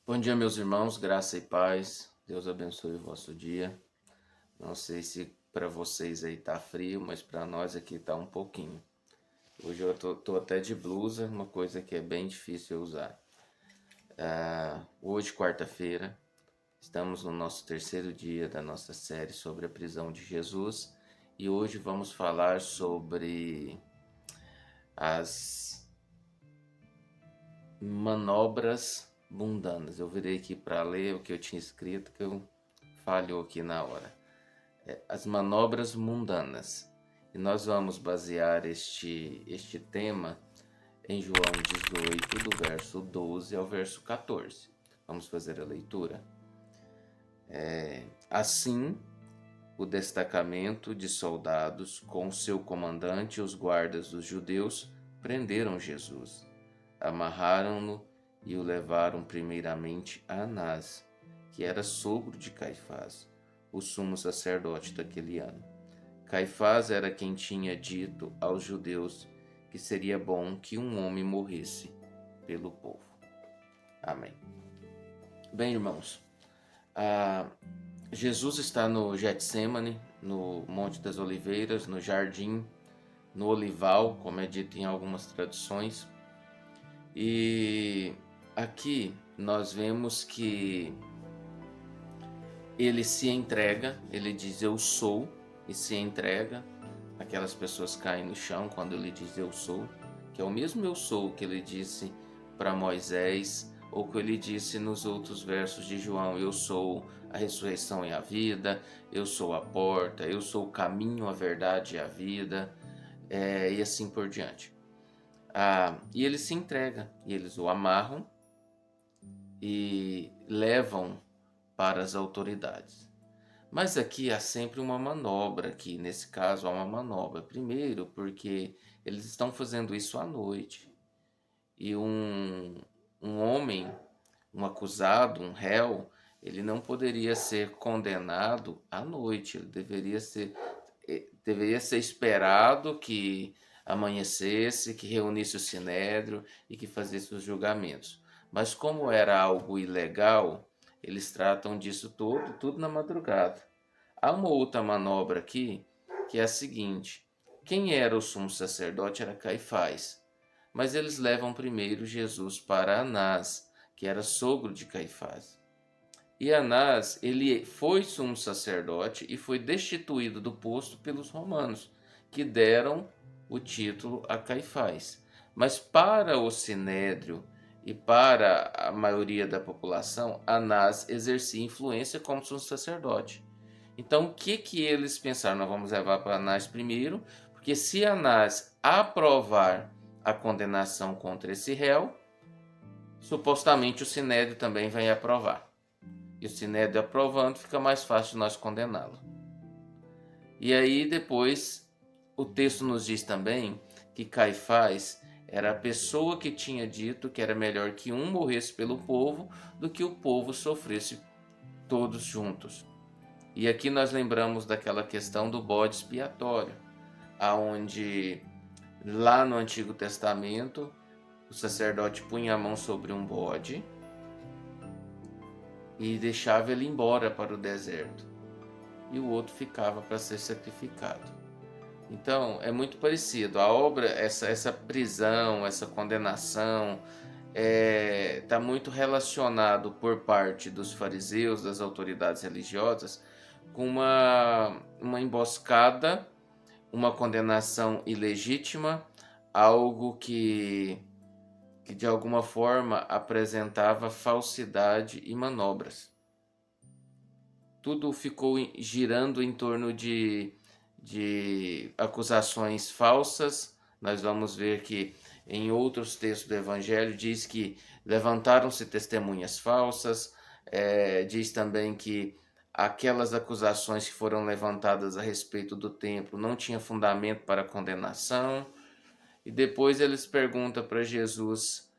Bom dia, meus irmãos, graça e paz. Deus abençoe o vosso dia. Não sei se para vocês aí tá frio, mas para nós aqui tá um pouquinho. Hoje eu tô até de blusa, uma coisa que é bem difícil eu usar. Hoje, quarta-feira, estamos no nosso terceiro dia da nossa série sobre a prisão de Jesus e hoje vamos falar sobre as manobras mundanas. Eu virei aqui para ler o que eu tinha escrito, que eu falhou aqui na hora. As manobras mundanas. E nós vamos basear este tema em João 18, do verso 12 ao verso 14. Vamos fazer a leitura. Assim, o destacamento de soldados, com seu comandante e os guardas dos judeus, prenderam Jesus, amarraram-no e o levaram primeiramente a Anás, que era sogro de Caifás, o sumo sacerdote daquele ano. Caifás era quem tinha dito aos judeus que seria bom que um homem morresse pelo povo. Amém. Bem, irmãos, Jesus está no Getsemane, no Monte das Oliveiras, no jardim, no olival, como é dito em algumas traduções. E aqui nós vemos que ele se entrega, ele diz eu sou, e se entrega. Aquelas pessoas caem no chão quando ele diz eu sou, que é o mesmo eu sou que ele disse para Moisés, ou que ele disse nos outros versos de João, eu sou a ressurreição e a vida, eu sou a porta, eu sou o caminho, a verdade e a vida, e assim por diante. E ele se entrega, e eles o amarram e levam para as autoridades. Mas aqui há sempre uma manobra, aqui nesse caso há uma manobra. Primeiro, porque eles estão fazendo isso à noite. E um homem, um acusado, um réu, ele não poderia ser condenado à noite. Ele deveria ser esperado que amanhecesse, que reunisse o sinédrio e que fizesse os julgamentos. Mas como era algo ilegal, eles tratam disso tudo na madrugada. Há uma outra manobra aqui, que é a seguinte: quem era o sumo sacerdote era Caifás, mas eles levam primeiro Jesus para Anás, que era sogro de Caifás. E Anás, ele foi sumo sacerdote e foi destituído do posto pelos romanos, que deram o título a Caifás. Mas para o sinédrio e para a maioria da população, Anás exercia influência como sumo sacerdote. Então, o que eles pensaram? Nós vamos levar para Anás primeiro, porque se Anás aprovar a condenação contra esse réu, supostamente o sinédrio também vai aprovar. E o sinédrio aprovando, fica mais fácil de nós condená-lo. E aí depois o texto nos diz também que Caifás era a pessoa que tinha dito que era melhor que um morresse pelo povo do que o povo sofresse todos juntos. E aqui nós lembramos daquela questão do bode expiatório, aonde lá no Antigo Testamento o sacerdote punha a mão sobre um bode e deixava ele embora para o deserto, e o outro ficava para ser sacrificado. Então é muito parecido. A obra, essa prisão, essa condenação, está muito relacionado por parte dos fariseus, das autoridades religiosas, com uma emboscada, uma condenação ilegítima, algo que de alguma forma apresentava falsidade e manobras. Tudo ficou girando em torno de acusações falsas. Nós vamos ver que em outros textos do Evangelho diz que levantaram-se testemunhas falsas, diz também que aquelas acusações que foram levantadas a respeito do templo não tinham fundamento para condenação. E depois eles perguntam para Jesus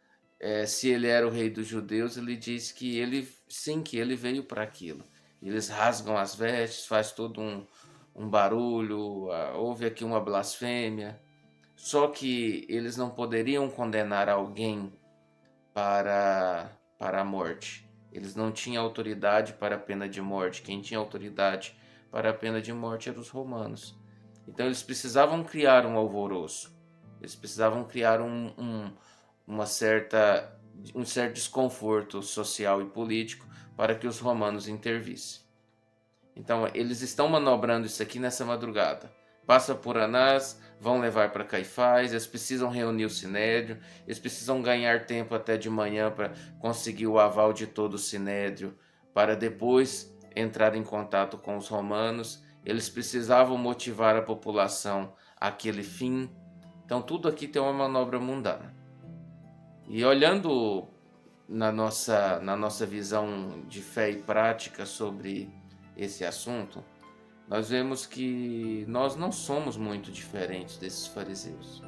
se ele era o rei dos judeus. Ele diz que ele, sim, que ele veio para aquilo. Eles rasgam as vestes, faz todo um barulho, houve aqui uma blasfêmia. Só que eles não poderiam condenar alguém para a morte. Eles não tinham autoridade para a pena de morte. Quem tinha autoridade para a pena de morte eram os romanos. Então eles precisavam criar um alvoroço. Eles precisavam criar um certo desconforto social e político para que os romanos intervissem. Então eles estão manobrando isso aqui nessa madrugada. Passa por Anás, vão levar para Caifás, eles precisam reunir o Sinédrio, eles precisam ganhar tempo até de manhã para conseguir o aval de todo o Sinédrio, para depois entrar em contato com os romanos. Eles precisavam motivar a população àquele fim. Então tudo aqui tem uma manobra mundana. E olhando na nossa visão de fé e prática sobre esse assunto, nós vemos que nós não somos muito diferentes desses fariseus.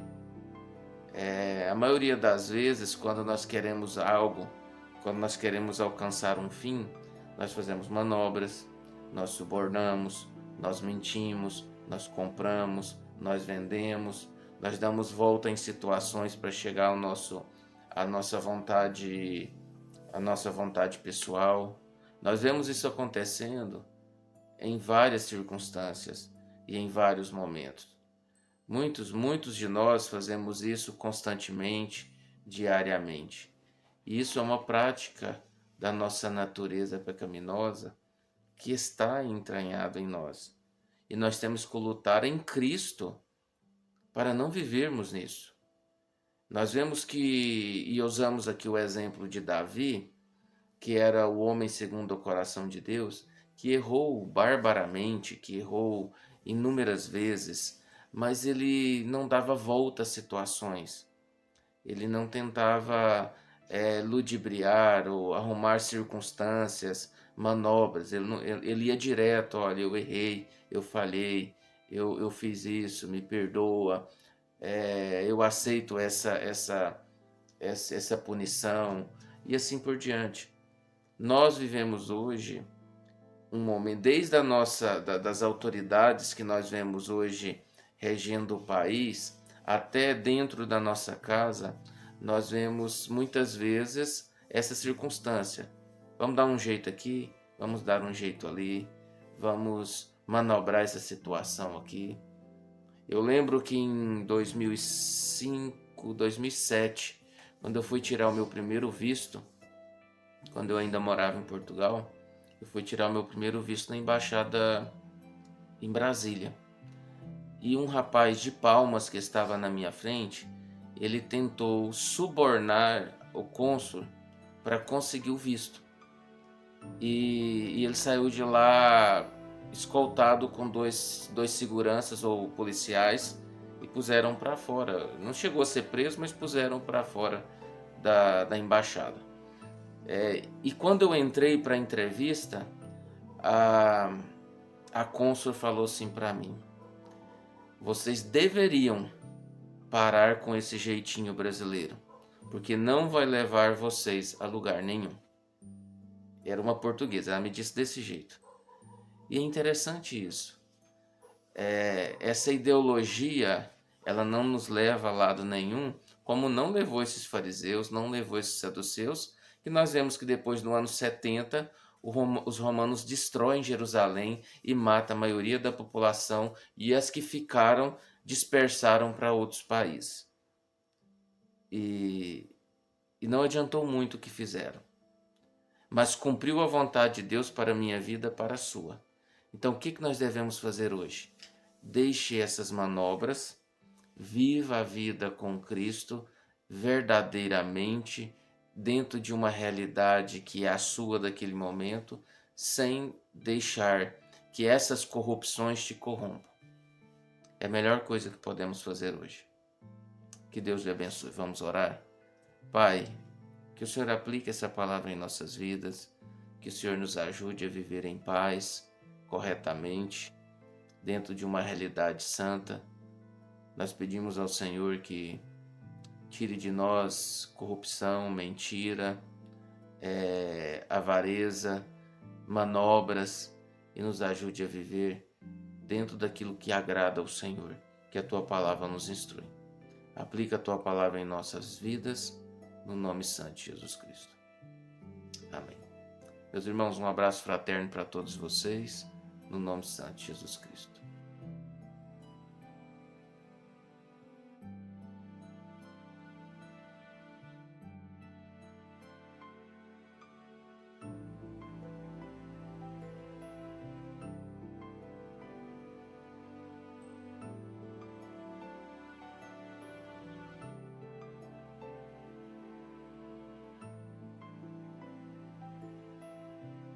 A maioria das vezes, quando nós queremos algo, quando nós queremos alcançar um fim, nós fazemos manobras, nós subornamos, nós mentimos, nós compramos, nós vendemos, nós damos volta em situações para chegar à nossa vontade pessoal. Nós vemos isso acontecendo em várias circunstâncias e em vários momentos. Muitos de nós fazemos isso constantemente, diariamente. E isso é uma prática da nossa natureza pecaminosa que está entranhado em nós. E nós temos que lutar em Cristo para não vivermos nisso. Nós vemos e usamos aqui o exemplo de Davi, que era o homem segundo o coração de Deus, que errou barbaramente, que errou inúmeras vezes, mas ele não dava volta às situações. Ele não tentava ludibriar ou arrumar circunstâncias, manobras. Ele ia direto: olha, eu errei, eu falhei, eu fiz isso, me perdoa, eu aceito essa punição, e assim por diante. Nós vivemos hoje um momento, desde das autoridades que nós vemos hoje regendo o país, até dentro da nossa casa, nós vemos muitas vezes essa circunstância. Vamos dar um jeito aqui, vamos dar um jeito ali, vamos manobrar essa situação aqui. Eu lembro que em 2005, 2007, quando eu fui tirar o meu primeiro visto, quando eu ainda morava em Portugal, eu fui tirar o meu primeiro visto na embaixada em Brasília. E um rapaz de Palmas que estava na minha frente, ele tentou subornar o cônsul para conseguir o visto. E ele saiu de lá escoltado com dois seguranças ou policiais e puseram para fora. Não chegou a ser preso, mas puseram para fora da embaixada. E quando eu entrei para a entrevista, a cônsul falou assim para mim: vocês deveriam parar com esse jeitinho brasileiro, porque não vai levar vocês a lugar nenhum. Era uma portuguesa, ela me disse desse jeito. E é interessante isso. Essa ideologia, ela não nos leva a lado nenhum, como não levou esses fariseus, não levou esses saduceus, que nós vemos que depois do ano 70, os romanos destroem Jerusalém e matam a maioria da população, e as que ficaram dispersaram para outros países. E não adiantou muito o que fizeram, mas cumpriu a vontade de Deus para a minha vida, para a sua. Então o que nós devemos fazer hoje? Deixe essas manobras, viva a vida com Cristo verdadeiramente, dentro de uma realidade que é a sua daquele momento, sem deixar que essas corrupções te corrompam. É a melhor coisa que podemos fazer hoje. Que Deus lhe abençoe. Vamos orar? Pai, que o Senhor aplique essa palavra em nossas vidas, que o Senhor nos ajude a viver em paz, corretamente, dentro de uma realidade santa. Nós pedimos ao Senhor que tire de nós corrupção, mentira, avareza, manobras, e nos ajude a viver dentro daquilo que agrada ao Senhor, que a Tua palavra nos instrui. Aplica a Tua palavra em nossas vidas, no nome santo de Jesus Cristo. Amém. Meus irmãos, um abraço fraterno para todos vocês, no nome santo de Jesus Cristo.